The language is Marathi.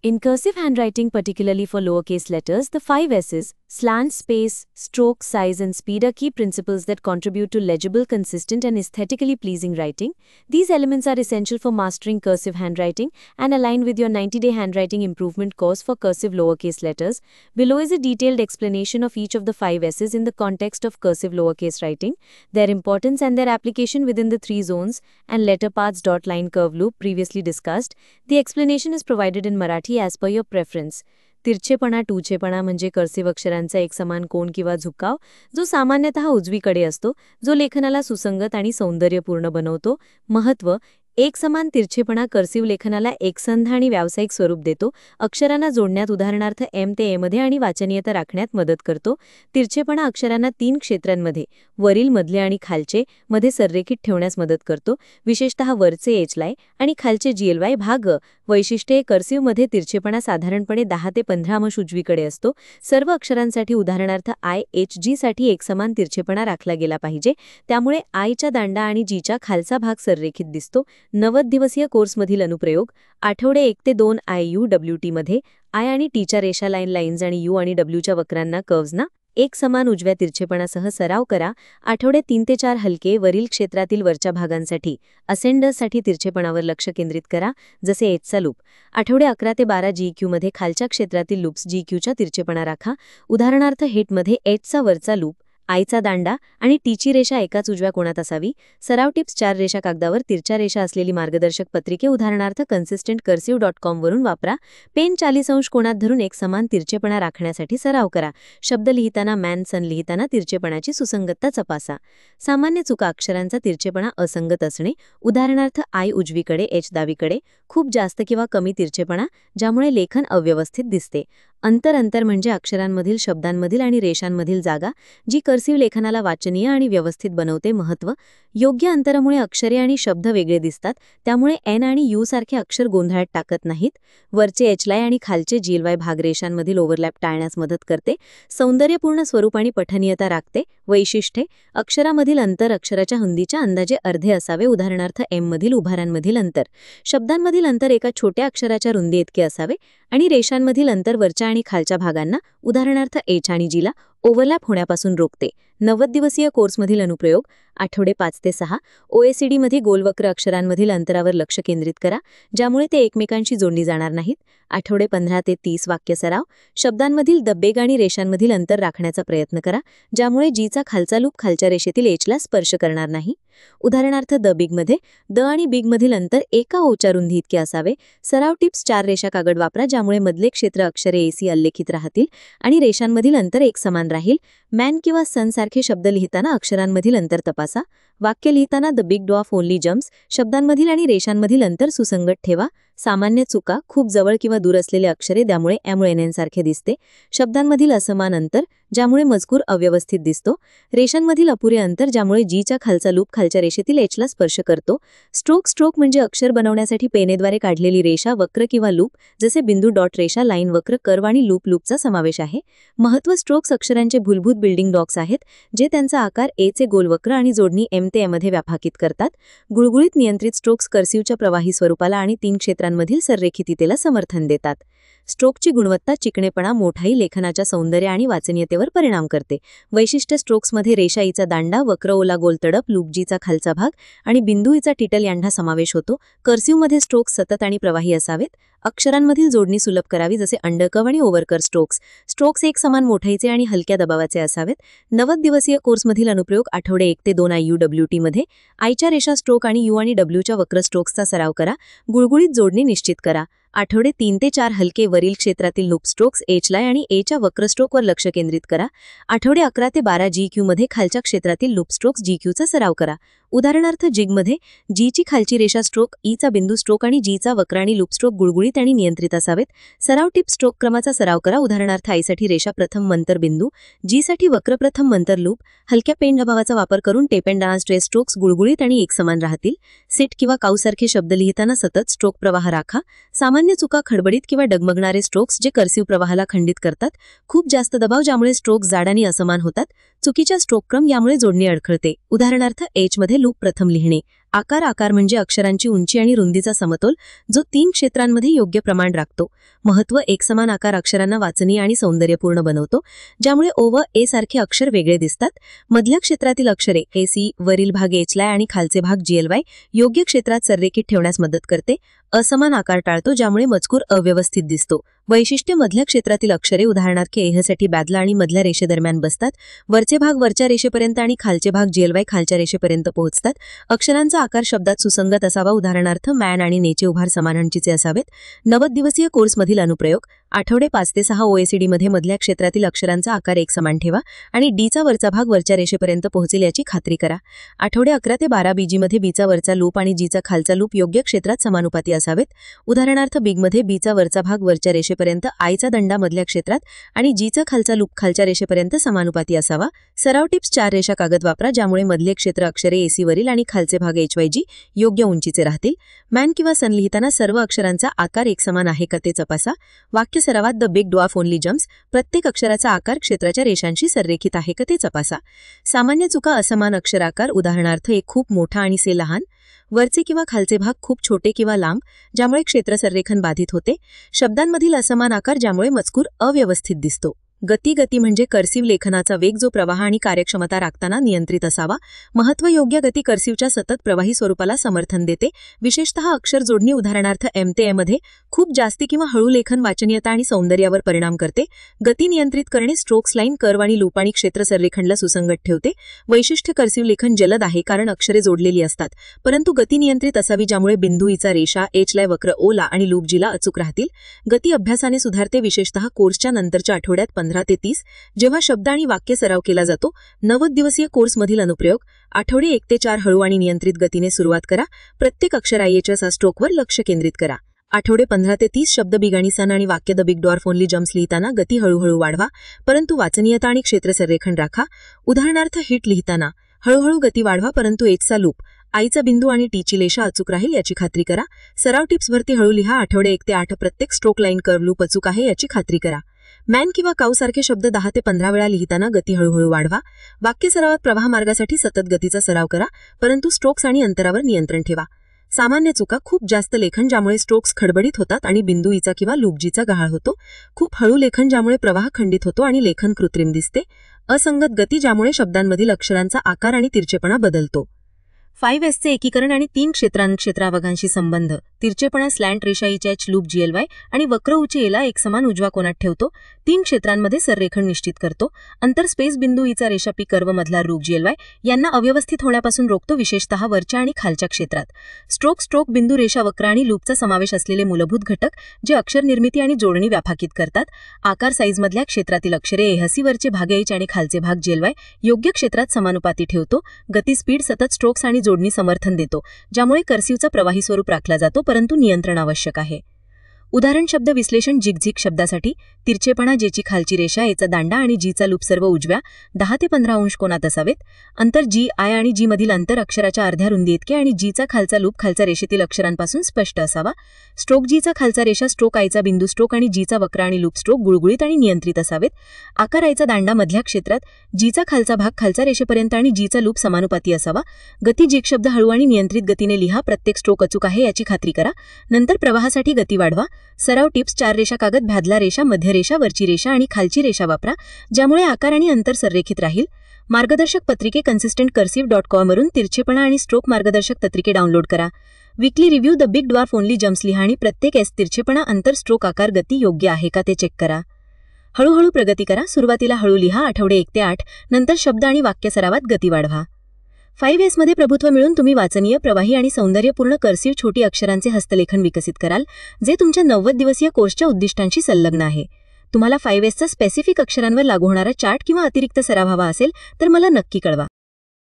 In cursive handwriting, particularly for lowercase letters, the 5 S's, slant, space, stroke, size and speed are key principles that contribute to legible, consistent and aesthetically pleasing writing. These elements are essential for mastering cursive handwriting and align with your 90-day handwriting improvement course for cursive lowercase letters. Below is a detailed explanation of each of the 5 S's in the context of cursive lowercase writing, their importance and their application within the 3 zones and letter paths. Line curve loop previously discussed. The explanation is provided in Marathi as per your preference. तिरछेपणा टूचेपणा म्हणजे कर्सिव्ह अक्षरांचा एकसमान कोन किंवा झुकाव जो सामान्यतः उजवीकडे असतो, जो लेखनाला सुसंगत आणि सौंदर्यपूर्ण बनवतो. महत्त्व एकसमान तिरछेपणा कर्सिव्ह लेखनाला एकसंध आणि व्यावसायिक स्वरूप देतो. अक्षरांना जोडण्यात उदाहरणार्थ एम ते एमध्ये आणि वाचनीयता राखण्यात मदत करतो. तिरछेपणा अक्षरांना 3 क्षेत्रांमध्ये वरील, मधले आणि खालचे मध्ये संरेखित ठेवण्यास मदत करतो. विशेषतः वरचे एचलाय आणि खालचे जीएलवाय भाग. वैशिष्ट्ये कर्सिव्हमध्ये तिरछेपणा साधारणपणे 10 ते 15 अंश उजवीकडे असतो. सर्व अक्षरांसाठी उदाहरणार्थ आय, एच, जी साठी एकसमान तिरछेपणा राखला गेला पाहिजे. त्यामुळे आयच्या दांडा आणि जीच्या खालचा भाग संरेखित दिसतो. 90 दिवसीय कोर्समधील अनुप्रयोग. आठवडे 1 ते 2 IUWT मध्ये आय आणि टीच्या रेषा लाईन्स आणि यू आणि डब्ल्यूच्या वक्रांना कर्व्हजना एक समान उजव्या तिरछेपणासह सराव करा. आठवडे 3 ते 4 हलके वरील क्षेत्रातील वरच्या भागांसाठी असेंडर्ससाठी तिरछेपणावर लक्ष केंद्रित करा, जसे एचचा लूप. आठवडे 11 ते 12 GQ मध्ये खालच्या क्षेत्रातील लूप्स GQच्या तिरछेपणा राखा. उदाहरणार्थ हेटमध्ये एचचा वरचा लूप, आयचा दांडा आणि टीची रेषा एकाच उजव्या कोनात असावी. सराव टिप्स. 4 रेषा कागदावर तिरछा रेषा असलेली मार्गदर्शक पत्रिके उदाहरणार्थ consistentcursive.com वरून वापरा. पेन 40 अंश कोनात धरून एक समान तिरछेपणा राखण्यासाठी सराव करा. शब्द लिहिताना मॅन सन लिहिताना तिरछेपणाची सुसंगतता तपासा. सामान्य चुका. अक्षरांचा तिरछेपणा असंगत असणे, उदाहरणार्थ आय उजवीकडे, एच डावीकडे, खूप जास्त किंवा कमी तिरछेपणा ज्यामुळे लेखन अव्यवस्थित दिसते. अंतर म्हणजे अक्षरांमधील, शब्दांमधील आणि रेषांमधील जागा जी कर्सिव्ह लेखनाला वाचनीय आणि व्यवस्थित बनवते. महत्त्व योग्य अंतरामुळे अक्षरे आणि शब्द वेगळे दिसतात, त्यामुळे एन आणि यू सारखे अक्षर गोंधळात टाकत नाहीत. वरचे एचलाय आणि खालचे जीएलवाय भाग रेषांमधील ओव्हरलॅप टाळण्यास मदत करते. सौंदर्यपूर्ण स्वरूप आणि पठनीयता राखते. वैशिष्ट्ये. अक्षरामधील अंतर अक्षराच्या रुंदीच्या अंदाजे अर्धे असावे, उदाहरणार्थ एम मधील उभारांमधील अंतर. शब्दांमधील अंतर एका छोट्या अक्षराच्या रुंदी इतके असावे आणि रेषांमधील अंतर वरच्या आणि खालच्या भागांना, उदाहरणार्थ एच आणि जीला ओव्हरलॅप होण्यापासून रोखते. 90 दिवसीय कोर्समधील अनुप्रयोग. आठवडे 5 ते 6 OECD मध्ये गोलवक्र अक्षरांमधील अंतरावर लक्ष केंद्रित करा, ज्यामुळे ते एकमेकांशी जोडली जाणार नाहीत. आठवडे 15 ते 30 वाक्य सराव. शब्दांमधील दब्बेग आणि रेषांमधील अंतर राखण्याचा प्रयत्न करा, ज्यामुळे जीचा खालचा लूप खालच्या रेषेतील एचला स्पर्श करणार नाही. उदाहरणार्थ द बिगमध्ये द आणि बिगमधील अंतर एका ओच्या रुंदी इतके असावे. सराव टिप्स. 4 रेषा कागद वापरा, ज्यामुळे मधले क्षेत्र अक्षरे एसी अल्लेखित राहतील आणि रेषांमधील अंतर एकसमान राहील. मॅन किंवा सन सारखे शब्द लिहिताना अक्षरांमधील अंतर तपासा. वाक्य लिहिताना the big dog only jumps. शब्दांमधील आणि रेषांमधील अंतर सुसंगत ठेवा. सामान्य चुका. खूप जवळ किंवा दूर असलेले अक्षरे त्यामुळे एन सारखे दिसते. शब्दांमधील असमान अंतर ज्यामुळे मजकूर अव्यवस्थित दिसतो. रेषांमधील अपुरे अंतर ज्यामुळे जीचा खालचा लूप खालच्या रेषेतील एचला स्पर्श करतो. स्ट्रोक म्हणजे अक्षर बनवण्यासाठी पेनेद्वारे काढलेली रेषा, वक्र किंवा लूप, जसे बिंदू, डॉट, रेषा, लाईन, वक्र, कर्व आणि लूपचा समावेश आहे. महत्त्व. स्ट्रोक्स अक्षरांचे मूलभूत बिल्डिंग ब्लॉक्स आहेत, जे त्यांचा आकार एचे गोलवक्र आणि जोडणी एम ते एमध्ये व्यापाकित करतात. गुळगुळीत नियंत्रित स्ट्रोक्स कर्सिव्हच्या प्रवाही स्वरूपाला आणि 3 क्षेत्रांमधील संरेखिततेला समर्थन देतात. स्ट्रोकची गुणवत्ता. चिकणेपणा, मोठाई लेखनाच्या सौंदर्य आणि वाचनीयतेवर परिणाम करते. वैशिष्ट्य. स्ट्रोक्समध्ये रेषा ईचा दांडा, वक्र ओला गोल तडप, लूप जीचा खालचा भाग आणि बिंदू ईचा टिटल यांचा समावेश होतो. कर्सिव्हमध्ये स्ट्रोक्स सतत आणि प्रवाही असावेत. अक्षरांमधील जोडणी सुलभ करावी, जसे अंडरकर्व आणि ओव्हरकर्व स्ट्रोक्स एक समान मोठाईचे आणि हलक्या दबावाचे असावेत. 90 दिवसीय कोर्समधील अनुप्रयोग. आठवडे 1 ते 2 IUWT मध्ये आयच्या रेषा स्ट्रोक आणि यू आणि डब्ल्यूच्या वक्र स्ट्रोक्सचा सराव करा. गुळगुळीत जोडणी निश्चित करा. आठवडे 3 ते 4 हलके वरील क्षेत्रातील लूप स्ट्रोक्स, एचलाय आणि एच्या वक्र स्ट्रोकवर लक्ष केंद्रित करा. आठवडे 11 ते 12 GQ मध्ये खालच्या क्षेत्रातील लूप स्ट्रोक्स GQचा सराव करा. उदाहरणार्थ जिगमध्ये जीची खालची रेषा स्ट्रोक, ईचा बिंदू स्ट्रोक आणि जीचा वक्र आणि लूप स्ट्रोक गुळगुळीत आणि नियंत्रित असावेत. सराव टिप्स. स्ट्रोक क्रमाचा सराव करा. उदाहरणार्थ आईसाठी रेषा प्रथम मंतर बिंदू, जीसाठी वक्र प्रथम मंतर लूप. हलक्या पेन दबावाचा वापर करून tape and dance trace strokes गुळगुळीत आणि एकसमान राहतील. सिट किंवा काऊसारखे शब्द लिहिताना सतत स्ट्रोक प्रवाह राखा. सामान्य चुका. खडबडीत किंवा डगमगणारे स्ट्रोक्स जे कर्सिव्ह प्रवाहाला खंडित करतात. खूप जास्त दबाव ज्यामुळे स्ट्रोक जाड आणि असमान होतात. चुकीच्या स्ट्रोक क्रम यामुळे जोडणी अडखळते. उदाहरणार्थ एच मध्ये लूप प्रथम लिहिणे, आकार म्हणजे अक्षरांची उंची आणि रुंदीचा समतोल, जो 3 क्षेत्रांमध्ये योग्य प्रमाण राखतो. महत्त्व: एकसमान आकार अक्षरांना वाचनीय आणि सौंदर्यपूर्ण बनवतो, ज्यामुळे ओ व ए सारखे अक्षर वेगळे दिसतात. मधल्या क्षेत्रातील अक्षरे AC, वरील भाग HY आणि खालचे भाग GLY योग्य क्षेत्रात संरेखित ठेवण्यास मदत करते. असमान आकार टाळतो, ज्यामुळे मजकूर अव्यवस्थित दिसतो. वैशिष्ट्य: मधल्या क्षेत्रातील अक्षरे उदाहरणार्थ साठी बॅदला आणि मधल्या रेषेदरम्यान बसतात. वरचे भाग वरच्या रेषेपर्यंत आणि खालचे भाग GLY खालच्या रेषेपर्यंत पोहोचतात. अक्षरांचा आकार शब्दात सुसंगत असावा, उदाहरणार्थ मॅन आणि नेचे उभार समान उंचीचे असावेत. 90 दिवसीय कोर्समधील अनुप्रयोग: आठवडे 5 ते 6 OECD मध्ये मधल्या क्षेत्रातील अक्षरांचा आकार एकसमान ठेवा आणि चा वरचा भाग वरच्या रेषेपर्यंत पोहोचेल याची खात्री करा. आठवडे 11 ते 12 BG मध्ये चा वरचा लूप आणि चा खालचा लूप योग्य क्षेत्रात समानुपाती असावेत. उदाहरणार्थ मध्ये चा वरचा भाग वरच्या रेषेपर्यंत, चा दंडा मधल्या क्षेत्रात आणि चा खालचा लूप खालच्या रेषेपर्यंत समानुपाती असावा. सराव टिप्स: 4 रेषा कागद वापरा, ज्यामुळे मधले क्षेत्र अक्षरे AC वरील आणि खालचे भाग HYG योग्य उंचीचे राहतील. मॅन किंवा सन लिहिताना सर्व अक्षरांचा आकार एकसमान आहे का ते तपासा. वाक्य सरावात: the big dwarf only jumps. प्रत्येक अक्षराचा आकार क्षेत्राच्या रेषांशी संरेखित आहे का ते तपासा. सामान्य चुका: असमान अक्षराकार, उदाहरणार्थ एक खूप मोठा आणि से लहान. वरचे किंवा खालचे भाग खूप छोटे किंवा लांब, ज्यामुळे क्षेत्र संरेखन बाधित होते. शब्दांमधील असमान आकार, ज्यामुळे मजकूर अव्यवस्थित दिसतो. गती म्हणजे कर्सिव्ह लेखनाचा वेग, जो प्रवाह आणि कार्यक्षमता राखताना नियंत्रित असावा. महत्त्व: योग्य गती कर्सिव्हच्या सतत प्रवाही स्वरूपाला समर्थन देते, विशेषतः अक्षर जोडणी, उदाहरणार्थ M मध्ये खूप जास्ती किंवा हळू लेखन वाचनीयता आणि सौंदर्यावर परिणाम करते. गती नियंत्रित करणे: स्ट्रोक्स, लाईन, कर्व आणि लूप आणि क्षेत्र संरेखनला सुसंगत ठेवते. वैशिष्ट्य: कर्सिव्ह लेखन जलद आहे कारण अक्षरे जोडलेली असतात, परंतु गती नियंत्रित असावी, ज्यामुळे बिंदू चा रेषा, HY वक्र O ला आणि लूप G ला अचूक राहतील. गती अभ्यासाने सुधारते, विशेषतः कोर्सच्या नंतरच्या आठवड्यात 15 ते 30, जेव्हा शब्द आणि वाक्य सराव केला जातो. 90 दिवसीय कोर्समधील अनुप्रयोग: आठवडे 1 ते 4 हळू आणि नियंत्रित गतीने सुरुवात करा. प्रत्येक अक्षर IHS स्ट्रोकवर लक्ष केंद्रित करा. आठवडे 15 ते 30 शब्द बिग आणि सन आणि वाक्य the big dwarf only jumps लिहिताना गती हळूहळू वाढवा, परंतु वाचनीयता आणि क्षेत्र संरेखन राखा. उदाहरणार्थ हिट लिहिताना हळूहळू गती वाढवा, परंतु चा लूप, चा बिंदू आणि ची रेषा अचूक राहील याची खात्री करा. सराव टिप्स: भरती हळू लिहा. आठवडे 1 ते 8 प्रत्येक स्ट्रोक, लाईन, कर्व, लूप अचूक आहे याची खात्री करा. मॅन किंवा काऊ सारखे शब्द 10 ते 15 वेळा लिहिताना गती हळूहळू वाढवा. वाक्य सरावात प्रवाह मार्गासाठी सतत गतीचा सराव करा, परंतु स्ट्रोक्स आणि अंतरावर नियंत्रण ठेवा. सामान्य चुका: खूप जास्त लेखन, ज्यामुळे स्ट्रोक्स खडबडीत होतात आणि बिंदू चा किंवा लूप Gचा गहाळ होतो. खूप हळू लेखन, ज्यामुळे प्रवाह खंडित होतो आणि लेखन कृत्रिम दिसते. असंगत गती, ज्यामुळे शब्दांमधील अक्षरांचा आकार आणि तिरछेपणा बदलतो. 5Sचे एकीकरण आणि 3 क्षेत्राभागांशी संबंध: तिरछेपणा स्लॅन्ट रेषा HH, लूप GLY आणि वक्र उंची ला एकसमान उजव्या कोनात ठेवतो. 3 क्षेत्रांमध्ये संरेखन निश्चित करतो. अंतर स्पेस बिंदू चा रेषा P, कर्व मधला रूप GLY यांना अव्यवस्थित होण्यापासून रोखतो, विशेषतः वरच्या आणि खालच्या क्षेत्रात. स्ट्रोक बिंदू रेषा, वक्र आणि लूपचा समावेश असलेले मूलभूत घटक, जे अक्षर निर्मिती आणि जोडणी व्यापकित करतात. आकार साईजमधल्या क्षेत्रातील अक्षरे एहसी, वरचे भाग H आणि खालचे भाग GLY योग्य क्षेत्रात समानुपाती ठेवतो. गती स्पीड सतत स्ट्रोक्स आणि जोडणी समर्थन देतो, ज्यामुळे कर्सिव्हचा प्रवाही स्वरूप राखला जातो, परंतु नियंत्रण आवश्यक आहे. उदाहरण शब्द विश्लेषण: झिगझिग शब्दासाठी तिरछेपणा ची खालची रेषा, चा दांडा आणि चा लूप सर्व उजव्या 10 ते 15 अंश कोनात असावेत. अंतर I आणि G मधील अंतर अक्षराच्या अर्ध्या रुंदी इतके आणि चा खालचा लूप खालच्या रेषेतील अक्षरांपासून स्पष्ट असावा. स्ट्रोक चा खालचा रेषा, स्ट्रोक चा बिंदू, स्ट्रोक आणि चा वक्र आणि लूप स्ट्रोक गुळगुळीत आणि नियंत्रित असावेत. आकार चा दांडा मधल्या क्षेत्रात, चा खालचा भाग खालच्या रेषेपर्यंत आणि चा लूप समानुपाती असावा. गती: झिग शब्द हळू आणि नियंत्रित गतीने लिहा. प्रत्येक स्ट्रोक अचूक आहे याची खात्री करा. नंतर प्रवाहासाठी गती वाढवा. सराव टिप्स: 4 रेषा कागद, भॅदला रेषा, मध्य रेषा, वरची रेषा आणि खालची रेषा वापरा, ज्यामुळे आकार आणि अंतर संरेखित राहील. मार्गदर्शक पत्रिके consistentcursive.com वरून तिरछेपणा आणि स्ट्रोक मार्गदर्शक पत्रिके डाउनलोड करा. Weekly review: the big dwarf only jumps लिहा आणि प्रत्येक तिरछेपणा, अंतर, स्ट्रोक, आकार, गती योग्य आहे का ते चेक करा. हळूहळू प्रगती करा. सुरुवातीला हळू लिहा. आठवडे 1 ते 8 नंतर शब्द आणि वाक्य सरावात गती वाढवा. 5S मध्ये प्रभुत्व मिळून तुम्ही वाचनीय, प्रवाही आणि सौंदर्यपूर्ण कर्सिव्ह छोटी अक्षरांचे हस्तलेखन विकसित कराल, जे तुमच्या 90 दिवसीय कोर्सच्या उद्दिष्टांशी संलग्न आहे. तुम्हाला 5Sचा स्पेसिफिक अक्षरांवर लागू होणारा चार्ट किंवा अतिरिक्त सराव हवा असेल तर मला नक्की कळवा.